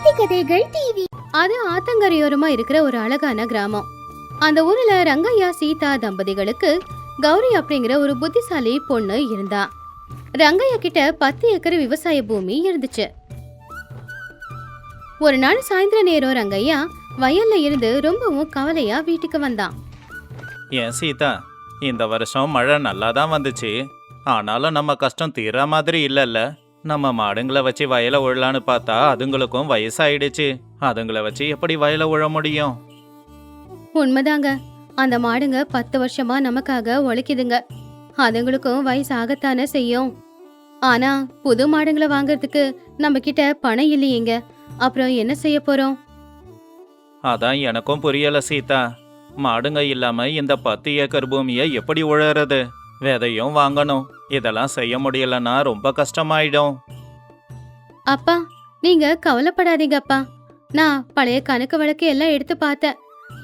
நீதி கதைகள் டிவி. அது ஆத்தங்கரையோரமா இருக்கிற ஒரு அழகான கிராமம். அந்த ஊர்ல ரங்கையா சீதா தம்பதிகளுக்கு கௌரி அப்படிங்கிற ஒரு புத்திசாலி பொண்ணு இருந்தா. ரங்கையா கிட்ட 10 ஏக்கர் விவசாய பூமி இருந்துச்சு. ஒரு நாள் சாயந்தர நேரம் ரங்கையா வயல்ல இருந்து ரொம்பவும் கவலையா வீட்டுக்கு வந்தான். ஏன் சீதா, இந்த வருஷம் மழை நல்லா தான் வந்துச்சு. ஆனாலும் நம்ம கஷ்டம் தீர மாதிரி இல்லைல்ல. நம்ம மாடுங்களை வச்சு வயலை உழலான்னு பார்த்தா அதுங்களுக்கும் வயசாயிடுச்சு. அதுங்களை வச்சு எப்படி வயலை உழ முடியும்? உண்மைதாங்க, அந்த மாடுங்க 10 வருஷமா நமக்காக உழைக்குதுங்க. அதுங்களுக்கும் வயசாகத்தானே செய்யும். ஆனா புது மாடுங்களை வாங்கறதுக்கு நம்ம கிட்ட பணம் இல்லையேங்க. அப்புறம் என்ன செய்ய போறோம்? அதான் எனக்கும் புரியல சீதா. மாடுங்க இல்லாம இந்த 10 ஏக்கர் பூமியை எப்படி உழறது? விதையும் வாங்கணும். இதெல்லாம் செய்ய முடியலன்னா ரொம்ப கஷ்டமாயிடும். அப்பா, நீங்க கவலைப்படாதீங்க அப்பா. நான் பழைய கணக்கு வழக்கு எல்லாம் எடுத்து பார்த்தேன்.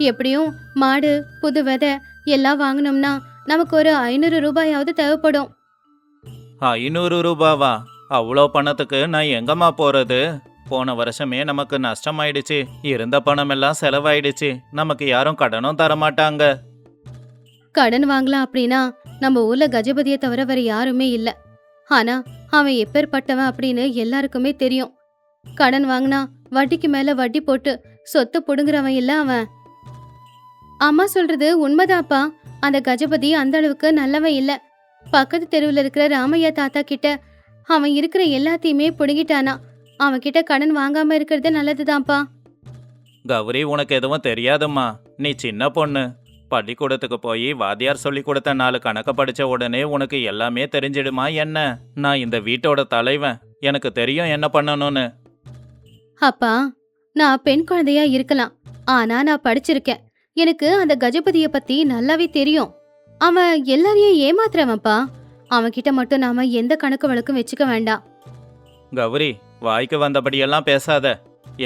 எப்படியும் மாடு, புது விதை எல்லாம் வாங்கணும்னா நமக்கு ஒரு 500 ரூபாயாவது தேவைப்படும். 500 ரூபாவா? அவ்வளோ பணத்துக்கு நான் எங்கம்மா போறது? போன வருஷமே நமக்கு நஷ்டமாயிடுச்சு. இருந்த பணம் எல்லாம் செலவாயிடுச்சு. நமக்கு யாரும் கடனும் தரமாட்டாங்க. கடன் வாங்கலாம் அப்படின்னா நம்ம ஊர்ல கஜபதியை தவிர வேற யாருமே இல்ல. ஆனா அவன் எப்பேற்பட்டவன் அப்படின்னு எல்லாருக்குமே தெரியும். கடன் வாங்கினா வட்டிக்கு மேல வட்டி போட்டு சொத்து புடுங்குறவன் இல்ல அவன். அம்மா சொல்றது உண்மைதாப்பா. அந்த கஜபதி அந்த அளவுக்கு நல்லவன் இல்ல. பக்கத்து தெருவுல இருக்கிற ராமையா தாத்தா கிட்ட அவன் இருக்கிற எல்லாத்தையுமே புடுங்கிட்டானா. அவன் கிட்ட கடன் வாங்காம இருக்கிறது நல்லதுதான்ப்பா. கௌரி, உனக்கு எதுவும் தெரியாதும்மா. நீ சின்ன பொண்ணு. பள்ளிக்கூடத்துக்கு போய் வாத்தியார் சொல்லி கொடுத்த 4 கணக்க படிச்ச உடனே உனக்கு எல்லாமே தெரிஞ்சிடுமா என்ன? நான் இந்த வீட்டோட தலைவன். எனக்கு தெரியும் என்ன பண்ணணும்னு. அப்பா, நான் பெண் குழந்தையா இருக்கலாம். ஆனா நான் படிச்சிருக்கேன். எனக்கு அந்த கஜபதிய பத்தி நல்லாவே தெரியும். அவன் எல்லாரையும் ஏமாத்துறவன்ப்பா. அவன் கிட்ட மட்டும் நாம எந்த கணக்கு வழக்கும் வச்சுக்க வேண்டாம். கௌரி, வாய்க்கு வந்தபடியெல்லாம் பேசாத.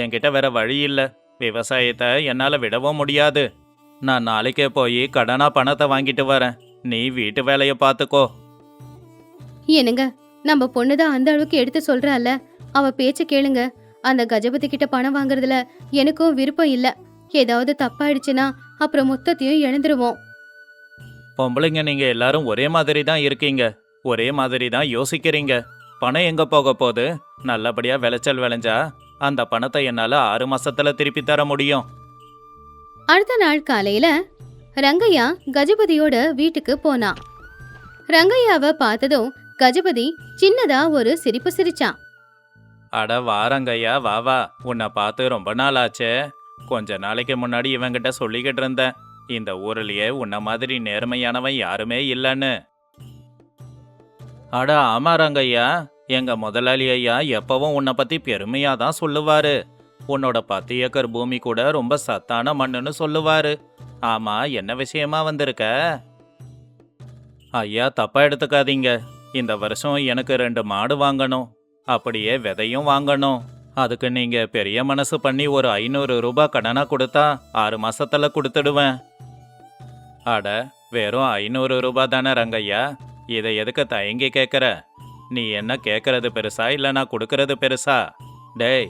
என்கிட்ட வேற வழி இல்ல. விவசாயத்தை என்னால விடவும் முடியாது. நான் நாளைக்கே போய் கடனா பணத்தை வாங்கிட்டு வரேன். நீ வீட்டு வேலையை பார்த்துக்கோ. என்னங்க, நம்ம பொண்ணுதான் அந்த அளவுக்கு எடுத்து சொல்றால. அவ பேச்ச கேளுங்க. அந்த கஜபதி கிட்ட பணம் வாங்குறதுல எனக்கும் விருப்பம் இல்ல. ஏதாவது தப்பாயிடுச்சுன்னா அப்புறம் மொத்தத்தையும் இழந்துருவோம். பொம்பளைங்க நீங்க எல்லாரும் ஒரே மாதிரி தான் இருக்கீங்க. ஒரே மாதிரி தான் யோசிக்கிறீங்க. பணம் எங்க போக போகுது? நல்லபடியா விளைச்சல் விளைஞ்சா அந்த பணத்தை என்னால 6 மாசத்துல திருப்பி தர முடியும். அடுத்த நாள் காலையில ரங்கையா கஜபதியோட வீட்டுக்கு போனான். ரங்கையாவை பார்த்ததும் கஜபதி சின்னதா ஒரு சிரிப்பு சிரிச்சான். அட வாரங்கய்யா, வா வா. உன்னை பார்த்து ரொம்ப நாள் ஆச்சே. கொஞ்ச நாளைக்கு முன்னாடி இவங்கிட்ட சொல்லிக்கிட்டு இருந்தேன், இந்த ஊர்லயே உன்ன மாதிரி நேர்மையானவன் யாருமே இல்லைன்னு. அட ஆமா ரங்கையா, எங்க முதலாளி ஐயா எப்பவும் உன்னை பத்தி பெருமையா தான் சொல்லுவாரு. உன்னோட 10 ஏக்கர் பூமி கூட ரொம்ப சத்தான மண்ணுன்னு சொல்லுவாரு. ஆமா, என்ன விஷயமா வந்திருக்க? ஐயா, தப்பா எடுத்துக்காதீங்க. இந்த வருஷம் எனக்கு 2 மாடு வாங்கணும். அப்படியே விதையும் வாங்கணும். அதுக்கு நீங்க பெரிய மனசு பண்ணி ஒரு 500 ரூபாய் கடனா கொடுத்தா 6 மாசத்துல கொடுத்துடுவேன். அட, வெறும் 500 ரூபாய் தானே ரங்கையா? இதை எதுக்கு தயங்கி கேட்குற? நீ என்ன கேட்கறது பெருசா இல்லை நான் கொடுக்கறது பெருசா? டேய்,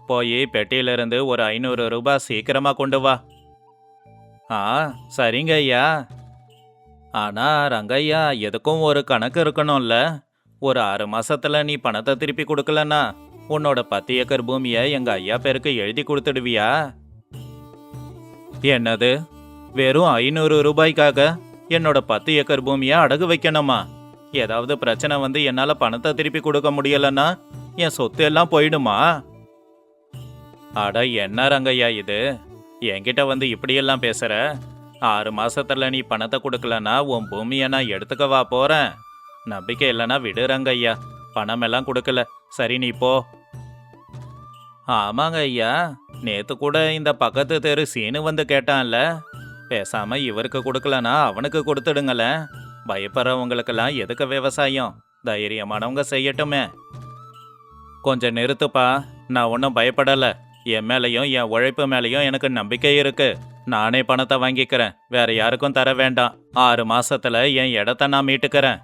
போய் பெட்டியிலிருந்து ஒரு 500 ரூபாய் சீக்கிரமா கொண்டு வா. ஆ, சரிங்க ஐயா. ஆனா ரங்கையா, எதுக்கும் ஒரு கணக்கு இருக்கணும்ல. ஒரு 6 மாசத்துல நீ பணத்தை திருப்பி கொடுக்கலன்னா உன்னோட 10 ஏக்கர் பூமியை எங்க ஐயா பேருக்கு எழுதி கொடுத்துடுவியா? என்னது, வெறும் 500 ரூபாய்க்காக என்னோட 10 ஏக்கர் பூமியை அடகு வைக்கணுமா? ஏதாவது பிரச்சனை வந்து என்னால பணத்தை திருப்பி கொடுக்க முடியலன்னா என் சொத்து எல்லாம் போயிடுமா? அட என்ன ரங்கையா இது? என்கிட்ட வந்து இப்படியெல்லாம் பேசுற? 6 மாசத்துல நீ பணத்தை கொடுக்கலன்னா உன் பூமியை நான் எடுத்துக்கவா போறேன்? நம்பிக்கை இல்லைன்னா விடு ரங்கையா. பணம் எல்லாம் கொடுக்கல. சரி, நீ போ. ஆமாங்க ஐயா, நேத்து கூட இந்த பக்கத்து தெரு சீனு வந்து கேட்டான்ல. பேசாம இவருக்கு கொடுக்கலனா அவனுக்கு கொடுத்துடுங்களேன். பயப்படுறவங்களுக்கெல்லாம் எதுக்கு விவசாயம்? தைரியமானவங்க செய்யட்டுமே. கொஞ்சம் நிறுத்துப்பா. நான் ஒன்றும் பயப்படலை. என் மேலையும் என் உழைப்பு மேலையும் எனக்கு நம்பிக்கை இருக்கு. நானே பணத்தை வாங்கிக்கிறேன். வேற யாருக்கும் தர வேண்டாம். 6 மாசத்துல என் இடத்த நான் மீட்டுக்கிறேன்.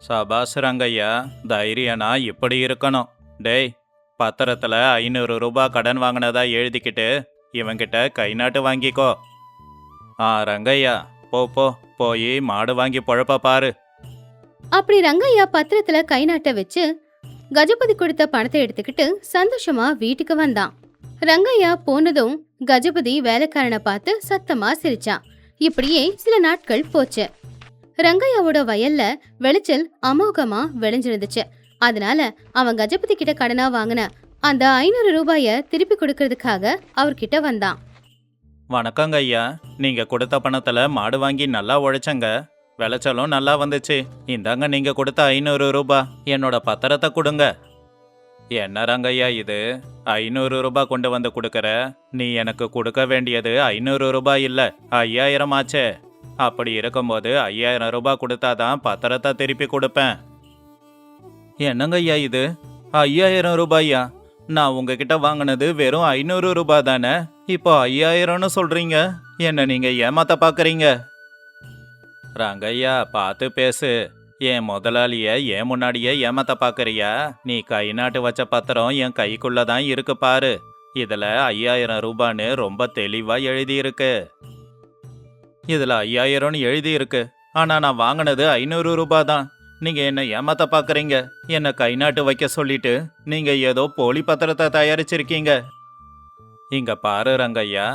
சபாஸ் ரங்கையா, தைரியனா இப்படி இருக்கணும். டேய், பத்திரத்துல 500 ரூபாய் கடன் வாங்கினதா எழுதிக்கிட்டு இவன்கிட்ட கை நாட்டு வாங்கிக்கோ. ரங்கையா, போ போ, போய் மாடு வாங்கி பொழப்ப பாரு. அப்படி ரங்கையா பத்திரத்துல கை நாட்ட வச்சு கஜபதி கொடுத்த பணத்தை எடுத்துக்கிட்டு சந்தோஷமா வீட்டுக்கு வந்தான். ரங்கையா போனதும் கஜபதி வேலைக்காரனை பார்த்து சத்தமா சிரிச்சான். இப்படியே சில நாட்கள் போச்சு. ரங்கையாவோட வயல்ல விளைச்சல் அமோகமா விளைஞ்சிருந்துச்சு. அதனால அவன் கஜபதி கிட்ட கடனா வாங்கின அந்த 500 ரூபாய திருப்பி கொடுக்கறதுக்காக அவர்கிட்ட வந்தான். வணக்கங்க ஐயா, நீங்க கொடுத்த பணத்துல மாடு வாங்கி நல்லா உழைச்சங்க. விளைச்சலும் நல்லா வந்துச்சு. இந்தாங்க நீங்க கொடுத்த 500 ரூபாய். என்னோட பத்திரத்தை கொடுங்க. என்ன ரங்கையா இது, 500 ரூபாய் கொண்டு வந்து கொடுக்கற? நீ எனக்கு கொடுக்க வேண்டியது 500 ரூபாய் இல்ல, 5000 ஆச்சே. அப்படி இருக்கும்போது 5000 ரூபாய் கொடுத்தாதான் பத்திரத்தை திருப்பி கொடுப்பேன். என்னங்க ஐயா இது, 5000 ரூபாயா? நான் உங்ககிட்ட வாங்கினது வெறும் 500 ரூபாய் தானே. இப்போ 5000ன்னு சொல்றீங்க. என்ன நீங்க ஏமாத்த பாக்குறீங்க? ரங்கையா, பார்த்து பேசு. என் முதலாளிய என் முன்னாடியே ஏமாத்த பாக்குறியா? நீ கை நாட்டு வச்ச பத்திரம் என் கைக்குள்ளதான் இருக்கு பாரு. இதுல 5000 ரூபான்னு ரொம்ப தெளிவா எழுதி இருக்கு. இதுல 5000ன்னு எழுதி இருக்கு. ஆனா நான் வாங்கினது 500 ரூபாய் தான். நீங்க என்ன ஏமாத்த பாக்குறீங்க. என்ன கை நாட்டு வைக்க சொல்லிட்டு நீங்க ஏதோ போலி பத்திரத்தை தயாரிச்சிருக்கீங்க. இங்க பாரு ரங்கையா,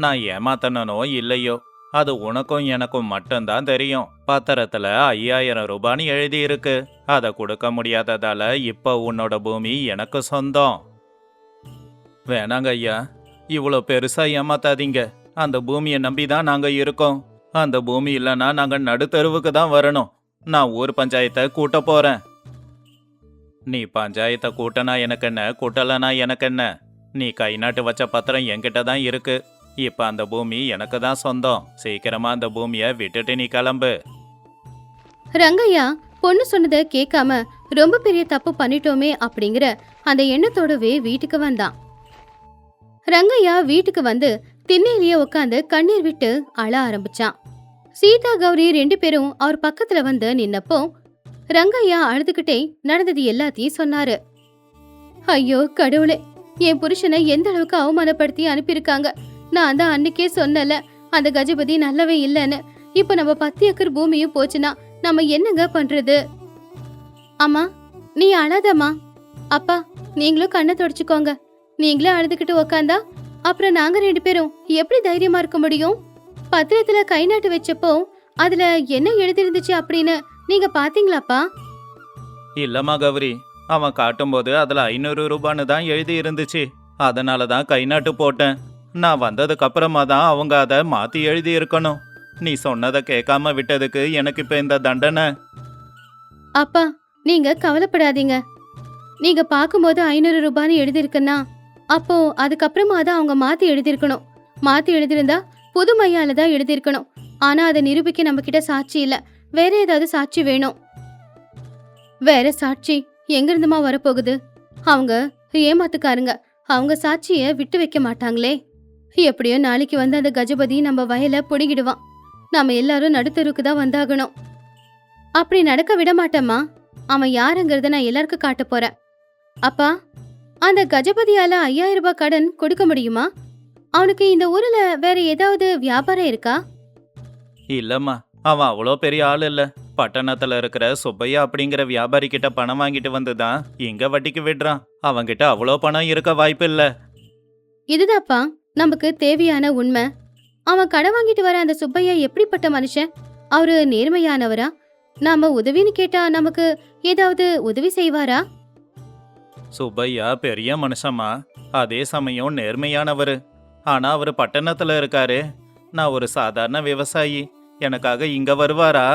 நான் ஏமாத்தனோ இல்லையோ அது உனக்கும் எனக்கும் மட்டும்தான் தெரியும். பத்திரத்துல 5000 ரூபான்னு எழுதி இருக்கு. அதை கொடுக்க முடியாததால இப்ப உன்னோட பூமி எனக்கு சொந்தம். வேணாங்க ஐயா, இவ்வளோ பெருசா ஏமாத்தாதீங்க. அந்த பூமியை நம்பிதான் நாங்க இருக்கோம். அந்த பூமி இல்லைன்னா நாங்க நடுத்தருவுக்கு தான் வரணும். நான் ஊர் பஞ்சாயத்தை கூட்ட போறேன். நீ பஞ்சாயத்தை கூட்டனா எனக்கு என்ன, கூட்டலனா எனக்கு என்ன? நீ கை நாட்டு வச்ச பத்திரம் என்கிட்ட தான் இருக்கு. இப்ப அந்த பூமி எனக்கு தான் சொந்தம். சீக்கிரமா அந்த பூமியை விட்டுட்டு நீ கிளம்பு. ரங்கையா பொண்ணு சொன்னதை கேட்காம ரொம்ப பெரிய தப்பு பண்ணிட்டோமே அப்படிங்கிற அந்த எண்ணத்தோடவே வீட்டுக்கு வந்தான். ரங்கையா வீட்டுக்கு வந்து திண்ணையிலேயே உட்காந்து கண்ணீர் விட்டு அழ ஆரம்பிச்சான். சீதா கௌரி 2 பேரும் அவர் பக்கத்துல வந்து நின்னப்போ ரங்கையா அழுதுகிட்டே நடந்தது எல்லாத்தையும் சொன்னாரு. ஐயோ கடவுளே, என் புருஷனை எந்த அளவுக்கு அவமானப்படுத்தி அனுப்பியிருக்காங்க. நான் தான் அன்னைக்கே சொன்னல அந்த கஜபதி நல்லவே இல்லைன்னு. இப்ப நம்ம 10 ஏக்கர் பூமியும் போச்சுன்னா நம்ம என்னங்க பண்றது? அம்மா நீ அழாதம்மா. அப்பா நீங்களும் கண்ணை தொடச்சுக்கோங்க. நீங்களே அழுதுகிட்டு உக்காந்தா அப்புறம் நாங்க 2 பேரும் எப்படி தைரியமா இருக்க முடியும்? பத்திரத்துல கை நாட்டு வச்சப்போ அதுல என்ன எழுதிருந்துச்சு அப்படின்னு நீங்க பாத்தீங்களாப்பா? இல்லம்மா கௌரி, அவன் காட்டும்போது அதுல 500 ரூபான்னு தான் எழுதி இருந்துச்சு. அதனால தான் கை நாட்டு போட்டேன். நான் வந்ததுக்கு அப்புறமா தான் அவங்க அதை மாத்தி எழுதி இருக்கணும். நீ சொன்னதை கேட்காம விட்டதுக்கு எனக்கு இப்ப இந்த தண்டனை. அப்பா நீங்க கவலைப்படாதீங்க. நீங்க பாக்கும்போது 500 ரூபான்னு எழுதிருக்குன்னா அப்போ அதுக்கப்புறமா தான் அவங்க மாத்தி எழுதிருக்கணும். மாத்தி எழுதிருந்தா புது மையால தான் எழுதிருக்கணும். ஆனா அதை நிரூபிக்க நம்ம கிட்ட சாட்சி இல்ல. வேற ஏதாவது சாட்சி வேணும். வேற சாட்சி எங்க இருந்துமா வரப்போகுது? அவங்க ஏமாத்துக்காருங்க. அவங்க சாட்சிய விட்டு வைக்க மாட்டாங்களே. எப்படியோ நாளைக்கு வந்து அந்த கஜபதி நம்ம வயலை புடுங்கிடுவான். நாம எல்லாரும் நடுத்தருக்கு தான் வந்தாகணும். அப்படி நடக்க விட மாட்டேம்மா. அவன் யாருங்கிறத நான் எல்லாருக்கும் காட்ட போறேன். அப்பா அந்த கஜபதியால 5000 ரூபாய் கடன் கொடுக்க முடியுமா? அவனுக்கு இந்த ஊர்ல வேற ஏதாவது வியாபாரம் இருக்கா? இல்லம்மா, அவன் அவ்வளோ பெரிய ஆள் இல்ல. பட்டணத்துல இருக்கிற சுப்பையா அப்படிங்கிற வியாபாரி கிட்ட பணம் வாங்கிட்டு வந்துதான் இங்க வட்டிக்கு விடுறான். அவன்கிட்ட அவ்வளோ பணம் இருக்க வாய்ப்பு இல்ல. இதுதாப்பா நமக்கு தேவையான உண்மை. அவன் கடன் வாங்கிட்டு வர அந்த சுப்பையா எப்படிப்பட்ட மனுஷன்? அவரு நேர்மையானவரா? நாம உதவின்னு கேட்டா நமக்கு ஏதாவது உதவி செய்வாரா? சுப்பையா பெரிய மனுஷமா, அதே சமயம் நேர்மையானவரு. ஆனா அவரு பட்டணத்துல இருக்காரு. நான் ஒரு சாதாரண விவசாயி. எனக்காக இங்க வருவாரா?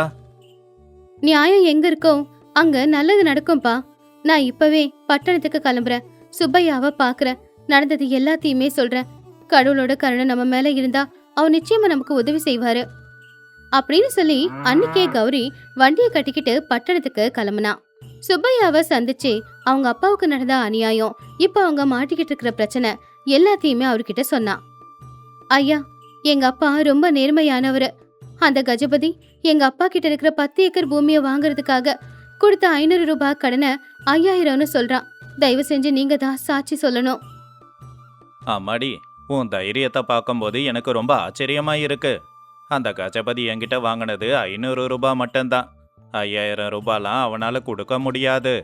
நியாயம் எங்க இருக்கோ அங்க நல்லது நடக்கும்பா. நான் இப்பவே பட்டணத்துக்கு கிளம்புறேன். சுப்பையாவை பாக்குறேன். நடந்தது எல்லாத்தையுமே சொல்றேன். கடவுளோட கருணை நம்ம மேல இருந்தா அவர் நிச்சயமா நமக்கு உதவி செய்வாரு அப்படின்னு சொல்லி அன்னைக்கே கௌரி வண்டியை கட்டிக்கிட்டு பட்டணத்துக்கு கிளம்புனா. சுப்பையாவை சந்திச்சு அவங்க அப்பாவுக்கு நடந்த அநியாயம், இப்ப அவங்க மாட்டிக்கிட்டு இருக்கிற பிரச்சனை எல்லாத்தையுமே அவர்கிட்ட சொன்னான். ஐயா, எங்க அப்பா ரொம்ப நேர்மையானவரு. அந்த கஜபதி எங்க அப்பா கிட்ட இருக்கிற 10 ஏக்கர் பூமியை வாங்குறதுக்காக கொடுத்த 500 ரூபாய் கடனை 5000ன்னு சொல்றான். தயவு செஞ்சு நீங்க தான் சாட்சி சொல்லணும். அம்மாடி, உன் தைரியத்தை பார்க்கும்போது எனக்கு ரொம்ப ஆச்சரியமா இருக்கு. அந்த கஜபதி என்கிட்ட வாங்கினது 500 ரூபாய் மட்டும்தான். 5000 ரூபாய்லாம் அவனால கொடுக்க முடியாது.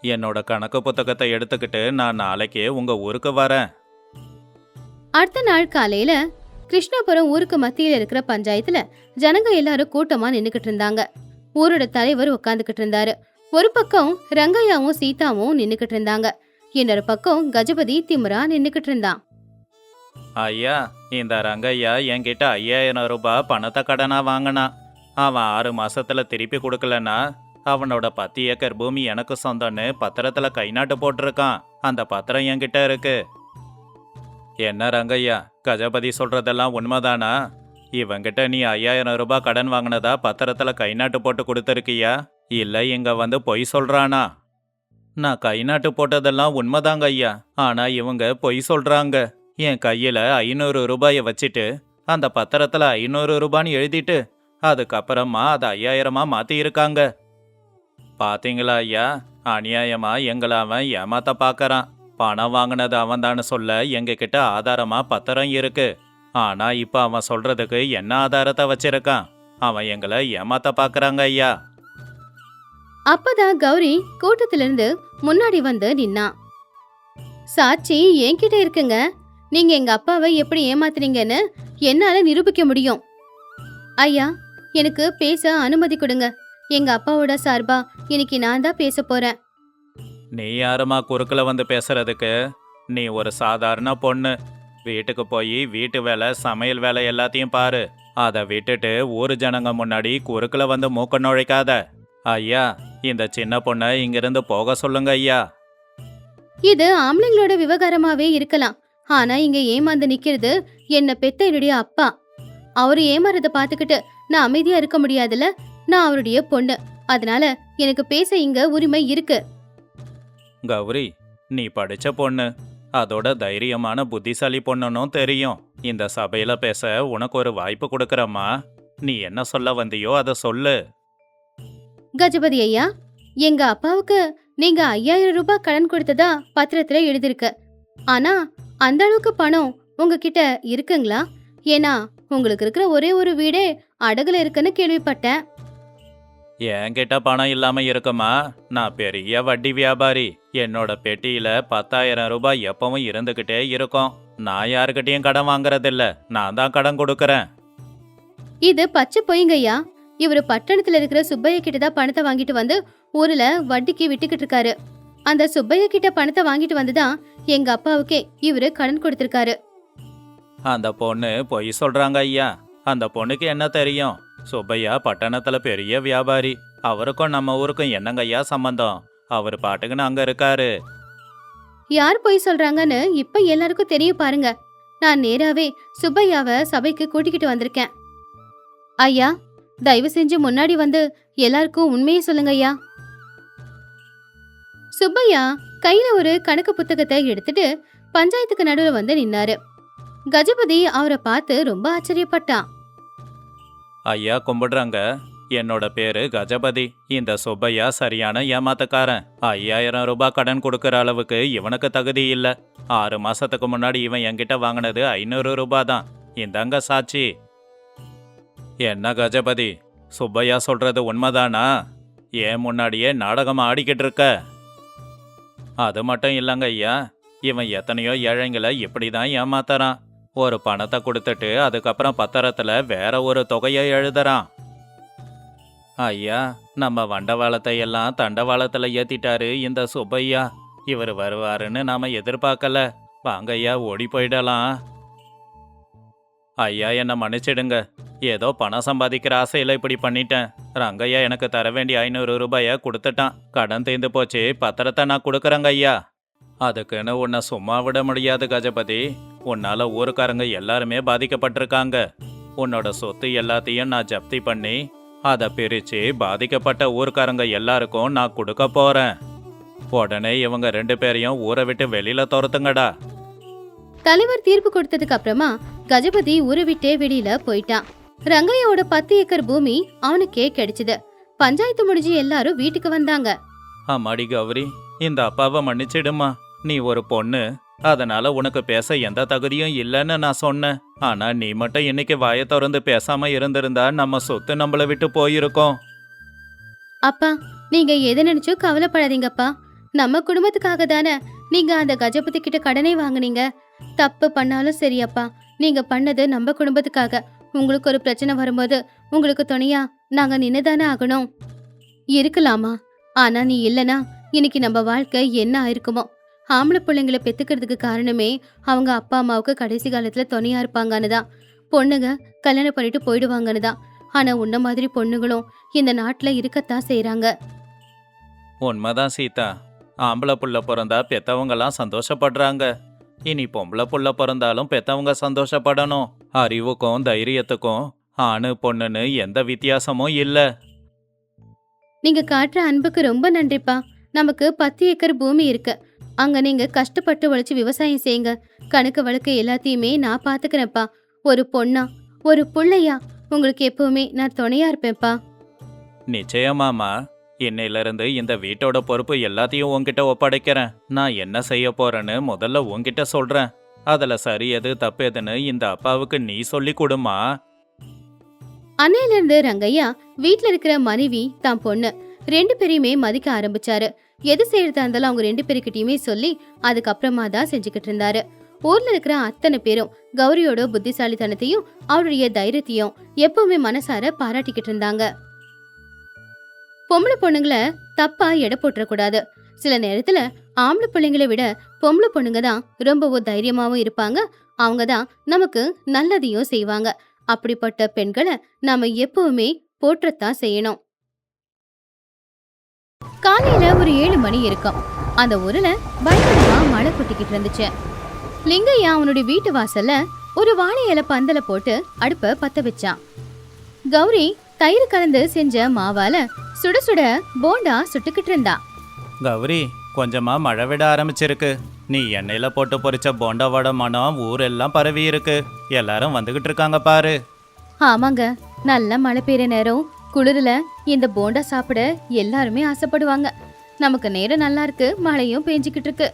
என்னோட கணக்கு புத்தகத்தை எடுத்துக்கிட்டு நான் நாளைக்கே உங்க ஊருக்கு வரேன். அடுத்த நாள் காலையில கிருஷ்ணாபுரம் ஊருக்கு மத்தியில இருக்கிற பஞ்சாயத்துல ஜனங்க எல்லாரும் கூட்டமா நின்னுக்கிட்டு இருந்தாங்க. ஊரோட தலைவர் உட்காந்துக்கிட்டு இருந்தாரு. ஒரு பக்கம் ரங்கையாவும் சீதாவும் நின்னுக்கிட்டு இருந்தாங்க. இன்னொரு பக்கம் கஜபதி திமிரா நின்னுக்கிட்டு இருந்தான். ஐயா, இந்த ரங்கையா என்கிட்ட 5000 ரூபாய் பணத்தை கடனா வாங்கினான். அவன் 6 மாசத்துல திருப்பி கொடுக்கலன்னா அவனோட 10 ஏக்கர் பூமி எனக்கு சொந்தம்னு பத்திரத்துல கைநாட்டு போட்டிருக்கான். அந்த பத்திரம் என்கிட்ட இருக்கு. என்ன ரங்கையா, கஜபதி சொல்றதெல்லாம் உண்மைதானா? இவங்கிட்ட நீ 5000 ரூபாய் கடன் வாங்கினதா பத்திரத்துல கைநாட்டு போட்டு கொடுத்துருக்கியா, இல்ல இங்க வந்து பொய் சொல்றானா? நான் கைநாட்டு போட்டதெல்லாம் உண்மைதாங்க ஐயா. ஆனா இவங்க பொய் சொல்றாங்க. என் கையில 500 ரூபாயை வச்சுட்டு அந்த பத்திரத்துல 500 ரூபான்னு எழுதிட்டு அதுக்கப்புறமா அதை 5000-ஆ மாத்தி இருக்காங்க. பாத்தீங்களா ஐயா, அநியாயமா எங்களை அவன் ஏமாத்த பாக்கறான். பணம் வாங்கினது அவன்தான்னு சொல்ல எங்க கிட்ட ஆதாரமா பத்திரம் இருக்கு. ஆனா இப்ப அவன் சொல்றதுக்கு என்ன ஆதாரத்தை வச்சிருக்கான்? அவன் எங்களை ஏமாத்த பாக்குறாங்க ஐயா. அப்பதான் கௌரி கூட்டத்திலிருந்து முன்னாடி வந்து நின்னா. சாட்சி என்கிட்ட இருக்குங்க. நீங்க எங்க அப்பாவை எப்படி ஏமாத்துறீங்கன்னு என்னால நிரூபிக்க முடியும். ஐயா, எனக்கு பேச அனுமதி கொடுங்க. எங்க அப்பாவோட சார்பா இன்னைக்கு நான் தான் பேச போறேன். நீ யாருமா குறுக்குல வந்து பேசுறதுக்கு? நீ ஒரு சாதாரண பொண்ணு. வீட்டுக்கு போய் வீட்டு வேலை சமையல் வேலை எல்லாத்தையும் பாரு. அதை விட்டுட்டு ஊரு ஜனங்க முன்னாடி குறுக்குல வந்து மூக்க நுழைக்காத. ஐயா, இந்த சின்ன பொண்ணை இங்கிருந்து போக சொல்லுங்க ஐயா. இது ஆம்பளைங்களோட விவகாரமாவே இருக்கலாம். ஆனா இங்க ஏமாந்து நிக்கிறது என்ன பெத்த என்னுடைய அப்பா. அவரு ஏமாறத பாத்துக்கிட்டு நான் அமைதியா இருக்க முடியாதுல. நான் அவருடைய பொண்ணு. அதனால எனக்கு பேச இங்க உரிமை இருக்கு. கௌரி, நீ படிச்ச பொண்ணு. அதோட தைரியமான புத்திசாலி பொண்ணுன்னும் தெரியும். இந்த சபையில பேச உனக்கு ஒரு வாய்ப்பு கொடுக்கறம்மா. நீ என்ன சொல்ல வந்தியோ அதை சொல்லு. கஜபதி ஐயா, எங்க அப்பாவுக்கு நீங்க 5000 ரூபாய் கடன் கொடுத்ததா பத்திரத்துல எழுதிருக்கு. ஆனா அந்த அளவுக்கு பணம் உங்ககிட்ட இருக்குங்களா? ஏன்னா உங்களுக்கு இருக்கிற ஒரே ஒரு வீடே அடகுல இருக்குன்னு கேள்விப்பட்டேன். என்கிட்ட பணம் இல்லாம இருக்குமா? நான் பெரிய வட்டி வியாபாரி. என்னோட பெட்டியில 10,000 ரூபாய் எப்பவும் இருந்துகிட்டே இருக்கும். நான் யாருக்கிட்டையும் கடன் வாங்குறதில்ல. நான் தான் கடன் கொடுக்கறேன். இது பச்சை பொய்ங்கய்யா. இவரு பட்டணத்துல இருக்கிற சுப்பையா கிட்ட தான் பணத்தை வாங்கிட்டு வந்து ஊர்ல வட்டிக்கு விட்டுக்கிட்டு இருக்காரு. அந்த சுப்பையா கிட்ட பணத்தை வாங்கிட்டு வந்துதான் எங்க அப்பாவுக்கே இவரு கடன் கொடுத்திருக்காரு. அந்த பொண்ணு பொய் சொல்றாங்க ஐயா. அந்த பொண்ணுக்கு என்ன தெரியும்? சுப்பையா பட்டணத்துல பெரிய வியாபாரி. அவருக்கும் நம்ம ஊருக்கும் என்னங்க ஐயா சம்பந்தம்? அவர் பாட்டுக்குன்னு அங்க இருக்காரு. யார் பொய் சொல்றாங்கன்னு இப்ப எல்லாருக்கும் தெரியும் பாருங்க. நான் நேராவே சுப்பையாவை சபைக்கு கூட்டிக்கிட்டு வந்திருக்கேன். ஐயா, தயவு செஞ்சு முன்னாடி வந்து எல்லாருக்கும் உண்மையை சொல்லுங்க ஐயா. சுப்பையா கையில ஒரு கணக்கு புத்தகத்தை எடுத்துட்டு பஞ்சாயத்துக்கு நடுவுல வந்து நின்னாரு. கஜபதி அவரை பார்த்து ரொம்ப ஆச்சரியப்பட்டான். ஐயா கும்பிடுறாங்க. என்னோட பேரு கஜபதி. இந்த சுப்பையா சரியான ஏமாத்தக்காரன். 5000 ரூபாய் கடன் கொடுக்கற அளவுக்கு இவனுக்கு தகுதி இல்ல. 6 மாசத்துக்கு முன்னாடி இவன் என்கிட்ட வாங்கினது 500 ரூபாய் தான். இந்தாங்க சாட்சி. என்ன கஜபதி, சுப்பையா சொல்றது உண்மைதானா? ஏன் முன்னாடியே நாடகம் ஆடிக்கிட்டு இருக்க? அது மட்டும் இல்லைங்க ஐயா, இவன் எத்தனையோ ஏழைங்களை இப்படிதான் ஏமாத்தறான். ஒரு பணத்தை கொடுத்துட்டு அதுக்கப்புறம் பத்திரத்துல வேற ஒரு தொகையை எழுதுறான். ஐயா, நம்ம வண்டவாளத்தை எல்லாம் தண்டவாளத்துல ஏத்திட்டாரு இந்த சுப்பையா. இவர் வருவாருன்னு நாம எதிர்பார்க்கல. வாங்க ஐயா, ஓடி போயிடலாம். ஐயா, என்ன மன்னிச்சிடுங்க. ஏதோ பணம் சம்பாதிக்கிற ஆசையில இப்படி பண்ணிட்டேன். ரங்கையா எனக்கு தர வேண்டிய 500 ரூபாய கொடுத்துட்டான். கடன் தீர்ந்து போச்சு. பத்திரத்தை நான் கொடுக்கறேங்க ஐயா. அதுக்குன்னு உன்னை சும்மா விட முடியாது கஜபதி. உன்னால ஊருக்காரங்க எல்லாருமே பாதிக்கப்பட்டிருக்காங்க. உன்னோட சொத்து எல்லாத்தையும் நான் ஜப்தி பண்ணி அதை பிரிச்சு பாதிக்கப்பட்ட ஊருக்காரங்க எல்லாருக்கும் நான் கொடுக்க போறேன். உடனே இவங்க 2 பேரையும் ஊரை விட்டு வெளியில துரத்துங்கடா. தலைவர் தீர்ப்பு கொடுத்ததுக்கு அப்புறமா கஜபதி ஊரை விட்டே வெளியில போயிட்டான். ரங்கையோட 10 ஏக்கர் பூமி அவனுக்கே கிடைச்சது. பஞ்சாயத்து முடிஞ்சு எல்லாரும் வீட்டுக்கு வந்தாங்க. அம்மாடி கௌரி, இந்த அப்பாவை மன்னிச்சிடுமா. நீ ஒரு பொண்ணு, அதனால உனக்கு பேச எந்த தகுதியும் இல்லைன்னு நான் சொன்னேன். ஆனா நீ மட்டும் இன்னைக்கு வாயை திறந்து பேசாம இருந்திருந்தா நம்ம சொத்து நம்மள விட்டு போயிருக்கோம். அப்பா, நீங்க எதை நினைச்சும் கவலைப்படாதீங்கப்பா. நம்ம குடும்பத்துக்காக தானே நீங்க அந்த கஜபதி கிட்ட கடனை வாங்குனீங்க. தப்பு பண்ணாலும் சரியப்பா, நீங்க பண்ணது நம்ம குடும்பத்துக்காக. உங்களுக்கு ஒரு பிரச்சனை வரும்போது உங்களுக்கு துணையா நாங்க நின்னுதானே ஆகணும். இருக்கலாமா, ஆனா நீ இல்லனா இன்னைக்கு நம்ம வாழ்க்கை என்ன ஆயிருக்குமோ. ஆம்பளை பிள்ளைங்களை பெத்துக்கிறதுக்கு காரணமே அவங்க அப்பா அம்மாவுக்கு கடைசி காலத்துல துணையா இருப்பாங்கன்னு தான். பொண்ணுங்க கல்யாணம் பண்ணிட்டு போயிடுவாங்கன்னு தான். ஆனா உன்ன மாதிரி பொண்ணுங்களும் இந்த நாட்டுல இருக்கத்தான் செய்றாங்க. உண்மைதான் சீதா. ஆம்பளை புள்ள பிறந்தா பெத்தவங்கலாம் சந்தோஷப்படுறாங்க. இனி பொம்பளை புள்ள பிறந்தாலும் பெத்தவங்க சந்தோஷப்படணும். அறிவுக்கும் தைரியத்துக்கும் ஆணு பொண்ணுன்னு எந்த வித்தியாசமும் இல்ல. நீங்க காட்டுற அன்புக்கு ரொம்ப நன்றிப்பா. நமக்கு 10 ஏக்கர் பூமி இருக்கு. அங்க நீங்க கஷ்டப்பட்டு உழைச்சு விவசாயம் செய்யுங்க. கணக்கு வழக்கு எல்லாத்தையுமே நான் பாத்துக்கிறேன்ப்பா. ஒரு பொண்ணா, ஒரு புள்ளையா உங்களுக்கு எப்பவுமே நான் துணையா இருப்பேன்ப்பா. நிச்சயமாமா. இன்னையில இருந்து இந்த வீட்டோட பொறுப்பு எல்லாத்தையும் உன்கிட்ட ஒப்படைக்கிறேன். நான் என்ன செய்ய போறேன்னு முதல்ல உன்கிட்ட சொல்றேன். அதுல சரி எது தப்பு எதுன்னு இந்த அப்பாவுக்கு நீ சொல்லி கொடுமா. அன்னையில இருந்து ரங்கையா வீட்ல இருக்கிற மனைவி தான் பொண்ணு 2 பேரையுமே மதிக்க ஆரம்பிச்சாரு. எது செய்யறதா இருந்தாலும் அவங்க 2 பேருக்கிட்டயுமே சொல்லி அதுக்கப்புறமா தான் செஞ்சுக்கிட்டு இருந்தாரு. ஊர்ல இருக்கிற அத்தனை பேரும் கௌரியோட புத்திசாலித்தனத்தையும் அவருடைய தைரியத்தையும் எப்பவுமே மனசார பாராட்டிக்கிட்டு இருந்தாங்க. பொம்பளை பொண்ணுங்களை தப்பா எடை போட்டுறக்கூடாது. சில நேரத்துல ஆம்பளை பிள்ளைங்களை விட பொம்பளை பொண்ணுங்க தான் ரொம்பவும் தைரியமாவும் இருப்பாங்க. அவங்க தான் நமக்கு நல்லதையும் செய்வாங்க. அப்படிப்பட்ட பெண்களை நாம எப்பவுமே போற்றத்தான் செய்யணும். காலையில ஒரு 7 மணி இருக்கும். அந்த ஊர்ல பயங்கரமா மழை கொட்டிக்கிட்டு இருந்துச்சு. லிங்கையா அவனுடைய வீட்டு வாசல்ல ஒரு வாழை இலை பந்தல போட்டு அடுப்ப பத்த வச்சான். கௌரி தயிர் கலந்து செஞ்ச மாவால சுட சுட போண்டா சுட்டுக்கிட்டு இருந்தா. கௌரி, கொஞ்சமா மழை விட ஆரம்பிச்சிருக்கு. நீ எண்ணெயில போட்டு பொரிச்ச போண்டாவோட மனம் ஊரெல்லாம் பரவி இருக்கு. எல்லாரும் வந்துகிட்டு இருக்காங்க பாரு. ஆமாங்க, நல்ல மழை பெய்யுற நேரம். குளிர்ல இந்த போண்டா சாப்பிட எல்லாருமே ஆசைப்படுவாங்க. நமக்கு நேரம் நல்லா இருக்கு, மழையும் பெஞ்சுக்கிட்டு இருக்கு.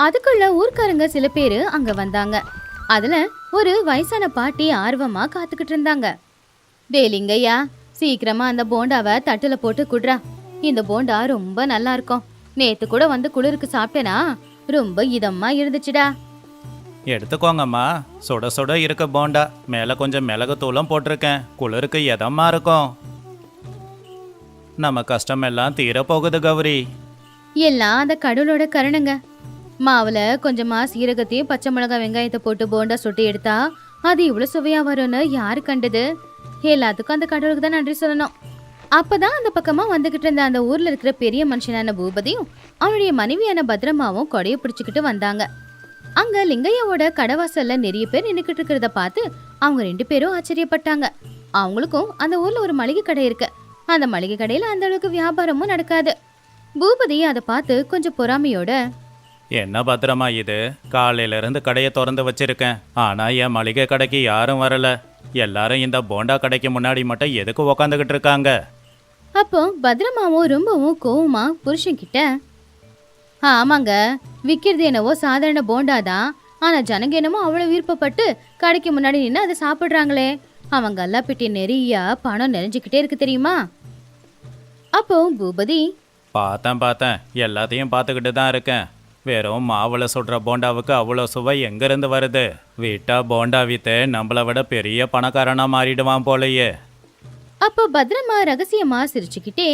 அதுக்குள்ள ஊர்க்காரங்க சில பேரு அங்க வந்தாங்க. அதுல ஒரு வயசான பாட்டி ஆர்வமா காத்துக்கிட்டு இருந்தாங்க. லிங்கையா, சீக்கிரமா அந்த போண்டாவை தட்டுல போட்டு குடுறா. இந்த போண்டா ரொம்ப நல்லா இருக்கும். நேத்து கூட வந்து குளிருக்கு சாப்பிட்டேனா, ரொம்ப இதமா இருந்துச்சுடா. எடுத்துக்கோங்கம்மா. சுட சுட இருக்க போண்டா. மேல கொஞ்சம் மிளகு தூளும் போட்டிருக்கேன். குளிருக்கு எதமா இருக்கும். நம்ம கஷ்டம் எல்லாம் தீர போகுது கௌரி. எல்லாம் அந்த கடவுளோட கருணைங்க. மாவுல கொஞ்சமா சீரகத்தையும் பச்சை மிளகாய் வெங்காயத்தை போட்டு போண்டா சுட்டு எடுத்தா அது இவ்வளவு சுவையா வரும்னு யாரு கண்டது? எல்லாத்துக்கும் அந்த கடவுளுக்கு தான் நன்றி சொல்லணும். அப்பதான் அந்த பக்கமா வந்துகிட்டு இருந்த அந்த ஊர்ல இருக்கிற பெரிய மனுஷனான பூபதியும் அவனுடைய மனைவியான பத்ரமாவும் கொடைய பிடிச்சுக்கிட்டு வந்தாங்க. அங்க லிங்கையாவோட கடவாசல்ல நிறைய பேர் நின்னுக்கிட்டு இருக்கிறத பார்த்து அவங்க 2 பேரும் ஆச்சரியப்பட்டாங்க. அவங்களுக்கும் அந்த ஊர்ல ஒரு மளிகை கடை இருக்கு. அந்த மளிகை கடையில அந்த அளவுக்கு வியாபாரமும் நடக்காது. பூபதி அதை பார்த்து கொஞ்சம் பொறாமையோட, என்ன பத்திரமா இது? காலையில இருந்து கடையை திறந்து வச்சிருக்கேன். ஆனா என் மளிகை கடைக்கு யாரும் வரல. எல்லாரும் இந்த போண்டா கடைக்கு முன்னாடி மட்டும் எதுக்கு உக்காந்துகிட்டு இருக்காங்க? அப்போ பத்ரமாவும் ரொம்பவும் கோவமா புருஷன் கிட்ட, ஆமாங்க, விக்கிறது என்னவோ சாதாரண போண்டாதான். ஆனா ஜனங்க என்னமோ அவ்வளவு விருப்பப்பட்டு கடைக்கு முன்னாடி நின்று அதை சாப்பிடுறாங்களே. அவங்க கல்லாப்பிட்டி நிறைய பணம் நிறைஞ்சுக்கிட்டே இருக்கு தெரியுமா? அப்போ பூபதி, பார்த்தேன். எல்லாத்தையும் பார்த்துக்கிட்டு தான் இருக்கேன். வெறும் மாவுல சுடுற போண்டாவுக்கு அவ்வளோ சுவை எங்கேருந்து வருது? விட்டா போண்டா வித்து நம்மளை விட பெரிய பணக்காரனா மாறிடுவான் போலயே. அப்போ பத்ரமா ரகசியமா சிரிச்சுக்கிட்டே,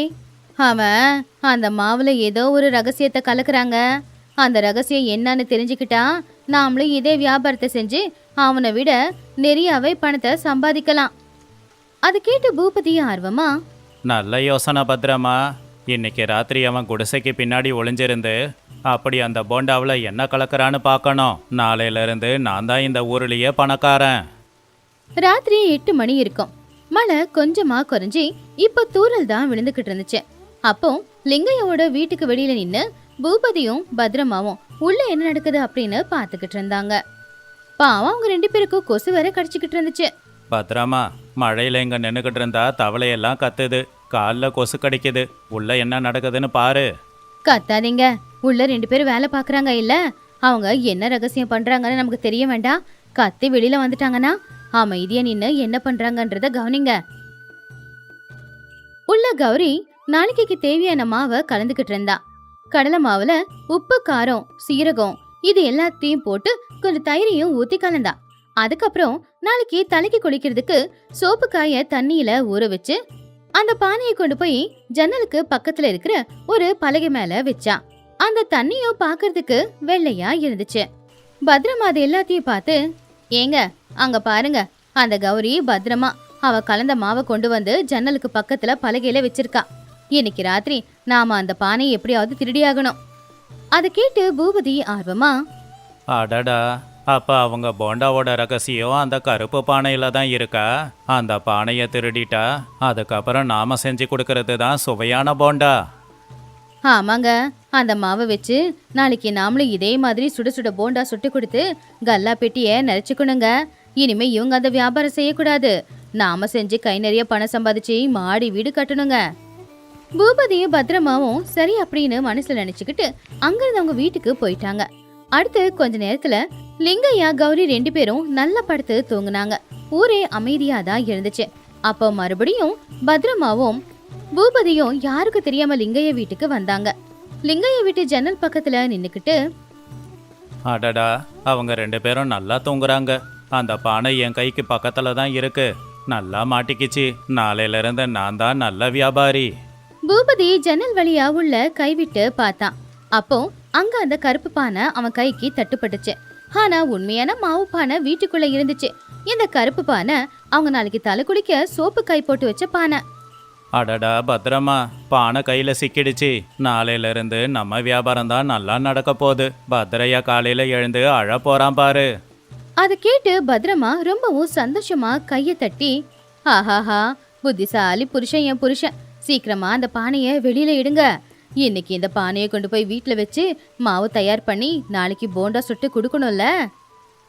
அவன் அந்த மாவுல ஏதோ ஒரு ரகசியத்தை கலக்குறாங்க. அந்த ரகசியம் என்னன்னு தெரிஞ்சுக்கிட்டா நாமளும் இதே வியாபாரத்தை செஞ்சு அவனை விட நிறையவே பணத்தை சம்பாதிக்கலாம். அது கேட்டு பூபதி ஆர்வமா, நல்ல யோசனை பத்திரமா. இன்னைக்கு ராத்திரி அவன் குடிசைக்கு பின்னாடி ஒளிஞ்சிருந்து அப்படி அந்த போண்டாவில் என்ன கலக்கறான்னு பார்க்கணும். நாளையில இருந்து நான் தான் இந்த ஊர்லயே பணக்காரன். ராத்திரி 8 மணி இருக்கும். மழை கொஞ்சமா குறைஞ்சி இப்போ தூரல் தான் விழுந்துகிட்டு இருந்துச்சு. அப்போ லிங்கையோட வீட்டுக்கு வெளியில நின்னு பூபதியும் பத்ரமாவும் உள்ள என்ன நடக்குது அப்படின்னு பாத்துக்கிட்டு இருந்தாங்க. பாவம் அவங்க 2 பேருக்கும் கொசு வேற கடிச்சுக்கிட்டு இருந்துச்சு. பத்திரமா, மழையில இங்க நின்றுக்கிட்டு இருந்தா தவளையெல்லாம் கத்துது, காலில் கொசு கடிக்குது. உள்ள என்ன நடக்குதுன்னு பாரு. கத்தாதீங்க, உள்ள 2 பேரும் வேலை பாக்குறாங்க இல்ல, அவங்க என்ன ரகசியம் பண்றாங்கன்னு நமக்கு தெரிய வேண்டாம். கத்தி வெளியில வந்துட்டாங்கன்னா அமைதியா நின்னு என்ன பண்றாங்கன்றத கவனிங்க. உள்ள கௌரி நாளைக்கு தேவையான மாவை கலந்துகிட்டு இருந்தா. கடலை மாவுல உப்பு, காரம், சீரகம் இது எல்லாத்தையும் போட்டு கொஞ்சம் தயிரையும் ஊத்தி கலந்தா. அதுக்கப்புறம் நாளைக்கு தலைக்கு குளிக்கிறதுக்கு சோப்பு காய தண்ணியில ஊற வச்சு அந்த பானையை கொண்டு போய் ஜன்னலுக்கு பக்கத்துல இருக்கிற ஒரு பலகை மேல வச்சா. அந்த தண்ணியும் பாக்குறதுக்கு வெள்ளையா இருந்துச்சு. பத்திரமா அது எல்லாத்தையும் பார்த்து, ஏங்க அங்க பாருங்க, அந்த கௌரி பத்திரமா அவ கலந்த மாவை கொண்டு வந்து ஜன்னலுக்கு பக்கத்துல பலகையில வச்சிருக்கா. இன்னைக்கு ராத்திரி நாம அந்த பானையை எப்படியாவது திருடியாகணும். அதை கேட்டு பூபதி ஆர்வமா, அடடா, அப்ப அவங்க போண்டாவோட ரகசியம் அந்த கருப்பு பானையில தான் இருக்கா? அந்த பானையை திருடிட்டா அதுக்கப்புறம் நாம செஞ்சு கொடுக்கறது தான் சுவையான போண்டா. ஆமாங்க, அந்த மாவை வச்சு நாளைக்கு நாமளும் இதே மாதிரி சுட சுட போண்டா சுட்டு கொடுத்து கல்லா பெட்டிய நிறைச்சுக்கணுங்க. இனிமே இவங்க அந்த வியாபாரம் செய்யக்கூடாது. நாம செஞ்சு கை நிறைய பணம் சம்பாதிச்சு மாடி வீடு கட்டணுங்க. பூபதியும் பத்திரமாவும் சரி அப்படின்னு மனசுல நினைச்சுக்கிட்டு அங்கிருந்து அவங்க வீட்டுக்கு போயிட்டாங்க. அடுத்து கொஞ்ச நேரத்துல லிங்கையா, கௌரி 2 பேரும் நல்ல படுத்து தூங்குனாங்க. ஊரே அமைதியா தான் இருந்துச்சு. அப்போ மறுபடியும் பத்திரமாவும் பூபதியும் யாருக்கு தெரியாம லிங்கைய வீட்டுக்கு வந்தாங்க. லிங்கைய வீட்டு ஜன்னல் பக்கத்துல நின்னுக்கிட்டு, அடடா, அவங்க 2 பேரும் நல்லா தூங்குறாங்க. அந்த பானை என் கைக்கு பக்கத்துல தான் இருக்கு. நல்லா மாட்டிக்கிச்சு. நாளையில இருந்து நான் தான் நல்ல வியாபாரி. பூபதி ஜன்னல் வழியா உள்ள கைவிட்டு பார்த்தான். அப்போ அங்க அந்த கருப்பு பானை அவன் கைக்கு தட்டுப்பட்டுச்சு. ஆனா உண்மையான மாவு பானை வீட்டுக்குள்ள இருந்துச்சு. இந்த கருப்பு பானை அவங்க நாளைக்கு தலை குளிக்க சோப்பு கை போட்டு வச்ச பானை. அடடா, பத்திரமா, பானை கையில சிக்கிடுச்சு. நாளையில இருந்து நம்ம வியாபாரம் தான் நல்லா நடக்க போகுது. பத்திரையா காலையில எழுந்து அழ போறான் பாரு. அதை கேட்டு பத்திரமா ரொம்பவும் சந்தோஷமா கைய தட்டி, ஆஹாஹா, புத்திசாலி புருஷன் என் புருஷன், சீக்கிரமா அந்த பானைய வெளியில இடுங்க. இன்னைக்கு இந்த பானையை கொண்டு போய் வீட்டுல வச்சு மாவு தயார் பண்ணி நாளைக்கு போண்டா சுட்டு கொடுக்கணும்ல.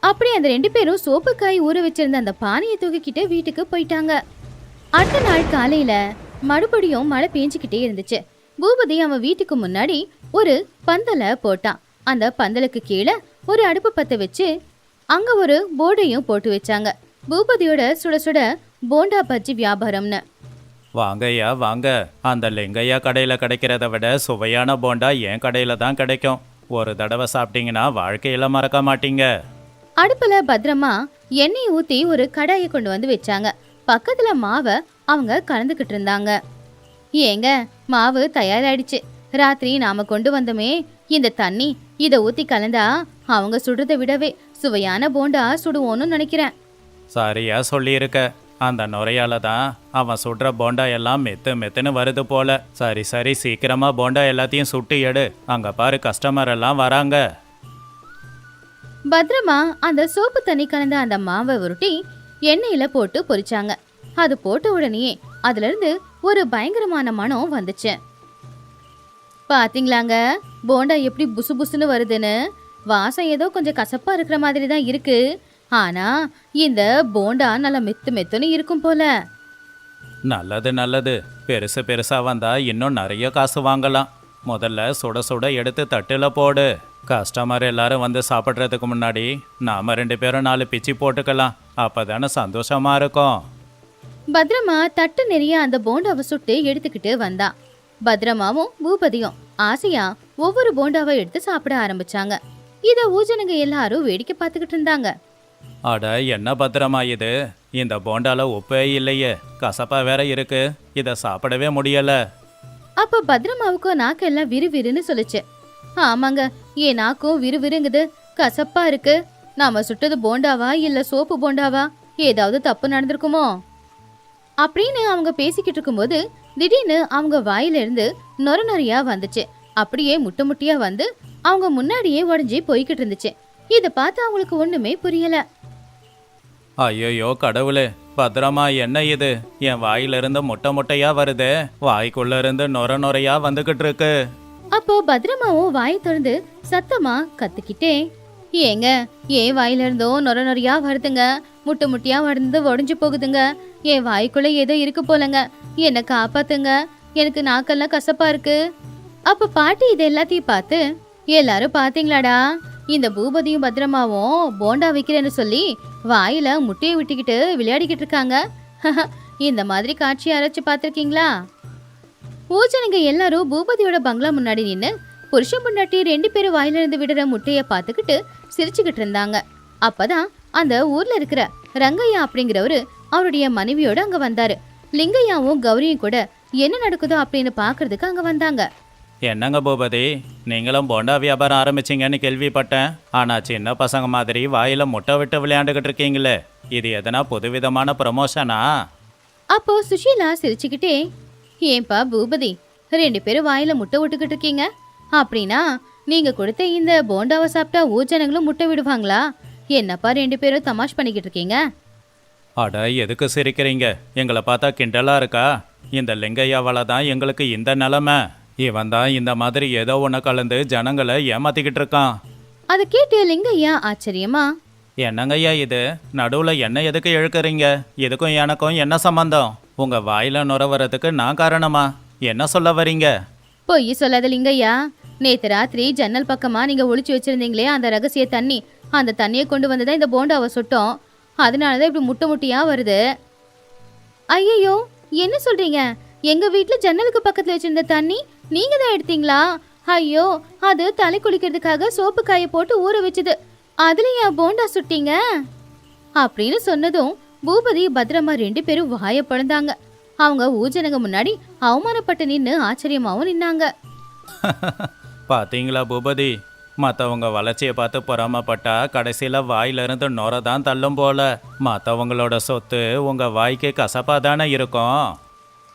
அப்படி அந்த 2 பேரும் சோப்பு காய் ஊற வச்சிருந்த அந்த பானையை தூக்கிக்கிட்டு வீட்டுக்கு போயிட்டாங்க. அடுத்த நாள் காலையில மறுபடியும் மழை பெஞ்சுக்கிட்டே இருந்துச்சு. பூபதி அவன் வீட்டுக்கு முன்னாடி ஒரு பந்தலை போட்டான். அந்த பந்தலுக்கு கீழே ஒரு அடுப்பு பத்த வச்சு அங்க ஒரு போர்டையும் போட்டு வச்சாங்க. பூபதியோட சுட சுட போண்டா பஜ்ஜி வியாபாரம்னு. வாங்கய்யா வாங்க, அந்த லிங்கையா கடையில கிடைக்கிறத விட சுவையான போண்டா என் கடையில தான் கிடைக்கும். ஒரு தடவை சாப்பிட்டீங்கன்னா வாழ்க்கையில மறக்க மாட்டீங்க. அடுப்புல பத்திரமா எண்ணெய் ஊத்தி ஒரு கடாயை கொண்டு வந்து வச்சாங்க. பக்கத்துல மாவை அவங்க கலந்துகிட்டு இருந்தாங்க. ஏங்க, மாவு தயாராயிடுச்சு. ராத்திரி நாம கொண்டு வந்தோமே இந்த தண்ணி, இத ஊத்தி கலந்தா அவங்க சுடுறதை விடவே சுவையான போண்டா சுடுவோன்னு நினைக்கிறேன். சரியா சொல்லியிருக்க. அந்த நுரையால தான் அவன் சுடுற போண்டா எல்லாம் மெத்து மெத்துன்னு வருது போல. சரி சரி, சீக்கிரமா போண்டா எல்லாத்தையும் சுட்டு எடு. அங்க பாரு, கஸ்டமர் எல்லாம் வராங்க. பத்திரமா அந்த சோப்பு தண்ணி கலந்த அந்த மாவை உருட்டி எண்ணெயில போட்டு பொரிச்சாங்க. அது போட்ட உடனே அதுல இருந்து ஒரு பயங்கரமான மனம் வந்துச்சு. பாத்தீங்களாங்க, போண்டா எப்படி புசு புசுன்னு வருதுன்னு. வாசம் ஏதோ கொஞ்சம் கசப்பா இருக்கிற மாதிரி தான் இருக்கு. ஆனா இந்த போண்டா நல்லா மெத்து மெத்துன்னு இருக்கும் போல. நல்லது நல்லது, பெருசு பெருசா வந்தா இன்னும் நிறைய காசு வாங்கலாம். முதல்ல சுட சுட எடுத்து தட்டுல போடு. கஸ்டமர் எல்லாரும் வந்து சாப்பிட்றதுக்கு முன்னாடி நாம 2 பேரும் 4 பிச்சி போட்டுக்கலாம். அப்பதானே சந்தோஷமா இருக்கும். பத்ரமா தட்டு நிறைய அந்த போண்டாவை சுட்டு எடுத்துக்கிட்டு வந்தா. பத்ரமாவும் பூபதியும் ஆசையா ஒவ்வொரு போண்டாவை எடுத்து சாப்பிட ஆரம்பிச்சாங்க. இத ஊஜனுங்க எல்லாரும் வேடிக்கை பார்த்துக்கிட்டு இருந்தாங்க. அட, என்ன பத்திரமா இது? இந்த போண்டால உப்பே இல்லையே, கசப்பா வேற இருக்கு. இத சாப்பிடவே முடியல. அப்ப பத்ரமாவுக்கும் நாக்கெல்லாம் விறுவிறுன்னு சொல்லுச்சு. ஆமாங்க, என் நாக்கும் விறுவிறுங்குது, கசப்பா இருக்கு. நாம சுட்டது போண்டாவா இல்ல சோப்பு போண்டாவா? ஏதாவது தப்பு நடந்திருக்குமோ அப்படின்னு அவங்க பேசிக்கிட்டு இருக்கும்போது திடீர்னு அவங்க வாயில இருந்து நொர நொறையா வந்துச்சு. அப்படியே முட்டை முட்டியா வந்து அவங்க முன்னாடியே உடஞ்சி போய்கிட்டு இருந்துச்சு. இத பார்த்து அவங்களுக்கு ஒண்ணுமே புரியல. ஐயோ கடவுளே, பத்திரமா, என்ன இது? என் வாயில இருந்து முட்டை முட்டையா வருதே, வாய்க்குள்ள இருந்து நொர நொறையா வந்துகிட்டு இருக்கு. அப்போ பத்ரமாவும் வாய் திறந்து சத்தமா கத்துக்கிட்டே, ஏங்க, என் வாயில இருந்தும் நொர நொறையா வருதுங்க, முட்டை முட்டியா வந்து உடஞ்சு போகுதுங்க, என் வாய்க்குள்ள ஏதோ இருக்கு போலங்க, என்ன காப்பாத்துங்க, எனக்கு நாக்கெல்லாம் கசப்பா இருக்கு. அப்ப பாட்டி இது எல்லாத்தையும் பார்த்து, எல்லாரும் பாத்தீங்களாடா, இந்த பூபதியும் பத்திரமாவும் போண்டா விக்கிறேன்னு சொல்லி வாயில முட்டையை விட்டுக்கிட்டு விளையாடிக்கிட்டு இருக்காங்க. இந்த மாதிரி காட்சி யாராச்சும் பார்த்திருக்கீங்களா? ஊஜனங்க எல்லாரும் பூபதியோட பங்களா முன்னாடி நின்னு புருஷன் பொண்டாட்டி 2 பேரும் வாயில இருந்து விடுற முட்டைய பார்த்துக்கிட்டு சிரிச்சுக்கிட்டு இருந்தாங்க. அப்பதான் அந்த ஊர்ல இருக்கிற ரங்கையா அப்படிங்கிறவரு அவருடைய மனைவியோட அங்க வந்தாரு. லிங்கையாவும் கௌரியும் கூட என்ன நடக்குதோ அப்படின்னு பாக்குறதுக்கு அங்க வந்தாங்க. என்னங்க பூபதி, நீங்களும் போண்டா வியாபாரம் ஆரம்பிச்சிங்கன்னு கேள்விப்பட்டேன். ஆனால் சின்ன பசங்க மாதிரி வாயில் முட்டை விட்டு விளையாண்டுக்கிட்டு இருக்கீங்களே, இது எதனா புதுவிதமான ப்ரமோஷனா? அப்போ சுஷீலா சிரிச்சுக்கிட்டே, ஏன்பா பூபதி, 2 பேரும் வாயில முட்டை விட்டுக்கிட்டு இருக்கீங்க அப்படின்னா நீங்க கொடுத்த இந்த போண்டாவை சாப்பிட்டா ஊஜனங்களும் முட்டை விடுவாங்களா? என்னப்பா 2 பேரும் தமாஷ் பண்ணிக்கிட்டு இருக்கீங்க? அட, எதுக்கு சிரிக்கிறீங்க? எங்களை பார்த்தா கிண்டலா இருக்கா? இந்த லிங்கையாவால தான் எங்களுக்கு இந்த நிலமை. இவன் தான் இந்த மாதிரி ஏதோ ஒன்று கலந்து ஜனங்களை ஏமாத்திக்கிட்டு இருக்கான். அதை கேட்டு லிங்கையா ஆச்சரியமா, என்னங்கய்யா இது, நடுவில் என்ன எதுக்கு இழுக்கிறீங்க? இதுக்கும் எனக்கும் என்ன சம்பந்தம்? உங்கள் வாயில் நுரவறதுக்கு நான் காரணமா? என்ன சொல்ல வரீங்க? பொய் சொல்லாத லிங்கையா. நேத்து ராத்திரி ஜன்னல் பக்கமா நீங்க ஒளிச்சு வச்சிருந்தீங்களே அந்த ரகசிய தண்ணி, அந்த தண்ணியை கொண்டு வந்துதான் இந்த போண்டாவை சுட்டோம். அதனாலதான் இப்படி முட்டை முட்டையா வருது. ஐயோ, என்ன சொல்றீங்க? எங்க வீட்டுல ஜன்னலுக்கு பக்கத்துல வச்சிருந்த தண்ணி நீங்க தான் எடுத்தீங்களா? ஐயோ, அது தலை குளிக்கிறதுக்காக சோப்பு காய போட்டு ஊற வச்சது, அதுலயா போண்டா சுட்டீங்க அப்படின்னு சொன்னதும் பூபதி பத்திரமா 2 பேரும் வாய பழந்தாங்க. அவங்க ஊஜனங்க முன்னாடி அவமானப்பட்டு நின்னு ஆச்சரியமாவும் நின்னாங்க. பார்த்தீங்களா பூபதி, மற்றவங்க வளர்ச்சியை பார்த்து பொறாமப்பட்டா கடைசியில் வாயிலிருந்து நுர தான் தள்ளும் போல. மற்றவங்களோட சொத்து உங்கள் வாய்க்கு கசப்பாக தானே இருக்கும்.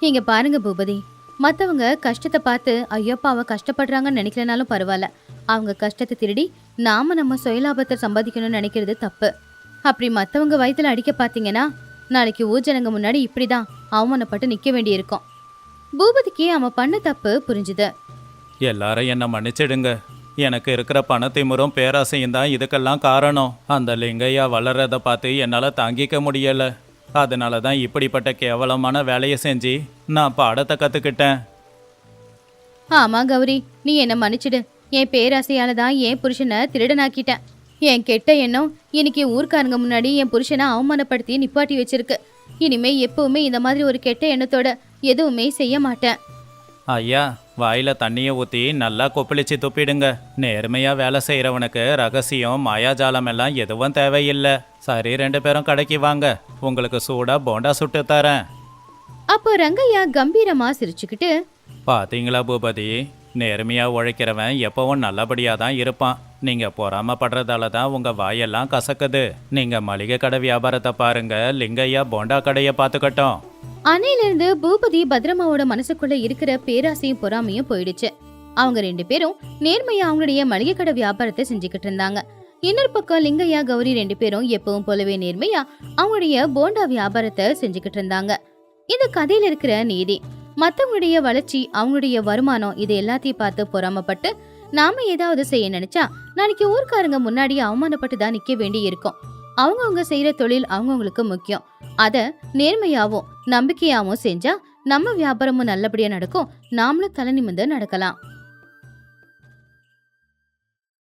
இங்க பாருங்க பூபதி, மத்தவங்க கஷ்டத்தை பார்த்து ஐயோப்பா அவ கஷ்டப்படுறாங்கன்னு நினைக்கலனாலும் பரவாயில்ல. அவங்க கஷ்டத்தை திருடி நாம நம்ம சுயலாபத்தை சம்பாதிக்கணும்னு நினைக்கிறது தப்பு. அப்படி மத்தவங்க வயித்துல அடிக்க பாத்தீங்கன்னா நாளைக்கு ஊஜனங்க முன்னாடி இப்படிதான் அவமானப்பட்டு நிக்க வேண்டியிருக்கும். பூபதிக்கு அவன் பண்ண தப்பு புரிஞ்சுது. எல்லாரும் என்னை மன்னிச்சிடுங்க. எனக்கு இருக்கிற பணத்திமுறும் பேராசையும் தான் இதுக்கெல்லாம் காரணம். அந்த லிங்கையா வளர்றதை பார்த்து என்னால் தாங்கிக்க முடியலை. அதனால தான் இப்படிப்பட்ட கேவலமான வேலையை செஞ்சு நான் பாடத்தை கற்றுக்கிட்டேன். ஆமா கௌரி, நீ என்ன மன்னிச்சிடு. என் பேராசையால தான் என் புருஷனை திருடனாக்கிட்டேன். என் கெட்ட எண்ணம் இன்னைக்கு ஊர்க்காரங்க முன்னாடி என் புருஷனை அவமானப்படுத்தி நிப்பாட்டி வச்சிருக்கு. இனிமே எப்பவுமே இந்த மாதிரி ஒரு கெட்ட எண்ணத்தோட எதுவுமே செய்ய மாட்டேன். ஐயா, வாயில் தண்ணியை ஊற்றி நல்லா கொப்பளிச்சு துப்பிடுங்க. நேர்மையாக வேலை செய்கிறவனுக்கு ரகசியம் மாயாஜாலம் எல்லாம் எதுவும் தேவையில்லை. சரி, 2 பேரும் கடைக்கு வாங்க, உங்களுக்கு சூடாக போண்டா சுட்டு தரேன். அப்போ ரங்கையா கம்பீரமா சிரிச்சுக்கிட்டு, பார்த்தீங்களா பூபதி, நேர்மையாக உழைக்கிறவன் எப்பவும் நல்லபடியாக தான் இருப்பான். நீங்கள் பொறாமப்படுறதால தான் உங்கள் வாயெல்லாம் கசக்குது. நீங்கள் மளிகை கடை வியாபாரத்தை பாருங்க, லிங்கையா போண்டா கடையை பார்த்துக்கட்டும். அன்னையிலிருந்து பூபதி பத்ரமாவோட மனசுக்குள்ள இருக்கிற பேராசையும் பொறாமையும் போயிடுச்சு. அவங்க 2 பேரும் நேர்மையா அவங்களுடைய மளிகை கடை வியாபாரத்தை செஞ்சுக்கிட்டு இருந்தாங்க. இன்னொரு பக்கம் லிங்கையா கௌரி 2 பேரும் எப்பவும் போலவே நேர்மையா அவங்களுடைய போண்டா வியாபாரத்தை செஞ்சுக்கிட்டு இருந்தாங்க. இந்த கதையில இருக்கிற நீதி, மத்தவங்களுடைய வளர்ச்சி, அவங்களுடைய வருமானம், இது எல்லாத்தையும் பார்த்து பொறாமப்பட்டு நாம ஏதாவது செய்ய நினைச்சா நாளைக்கு ஊர்க்காரங்க முன்னாடி அவமானப்பட்டு தான் நிக்க வேண்டி இருக்கும். அவங்கவுங்க செய்யற தொழில் அவங்கவுங்களுக்கு முக்கியம். அத நேர்மையாவும் நம்பிக்கையாவும் செஞ்சா நம்ம வியாபாரமும் நல்லபடியா நடக்கும். நாமளும் தலை நிமிர்ந்து நடக்கலாம்.